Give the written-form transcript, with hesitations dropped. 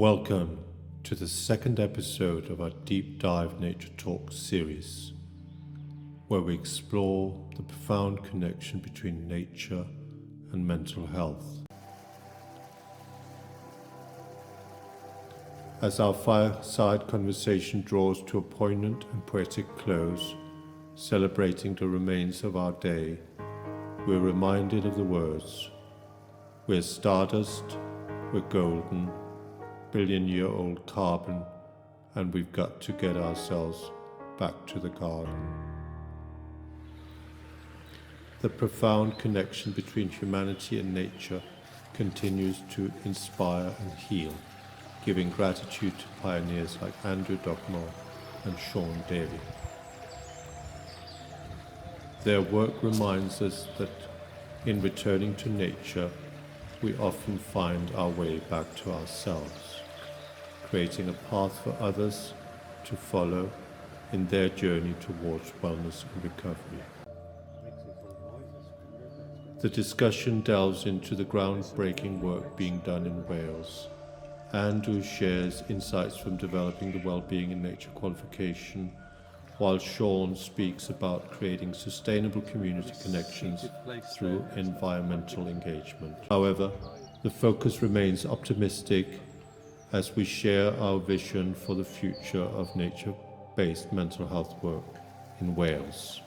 Welcome to the second episode of our Deep Dive Nature Talk series, where we explore the profound connection between nature and mental health. As our fireside conversation draws to a poignant and poetic close, celebrating the remains of our day, we're reminded of the words, "We're stardust, we're golden, billion-year-old carbon, and we've got to get ourselves back to the garden." The profound connection between humanity and nature continues to inspire and heal, giving gratitude to pioneers like Andrew Dockmore and Rose Davies. Their work reminds us that in returning to nature, we often find our way back to ourselves, creating a path for others to follow in their journey towards wellness and recovery. The discussion delves into the groundbreaking work being done in Wales. Andrew shares insights from developing the Wellbeing in Nature qualification, while Sean speaks about creating sustainable community connections through environmental engagement. However, the focus remains optimistic as we share our vision for the future of nature-based mental health work in Wales.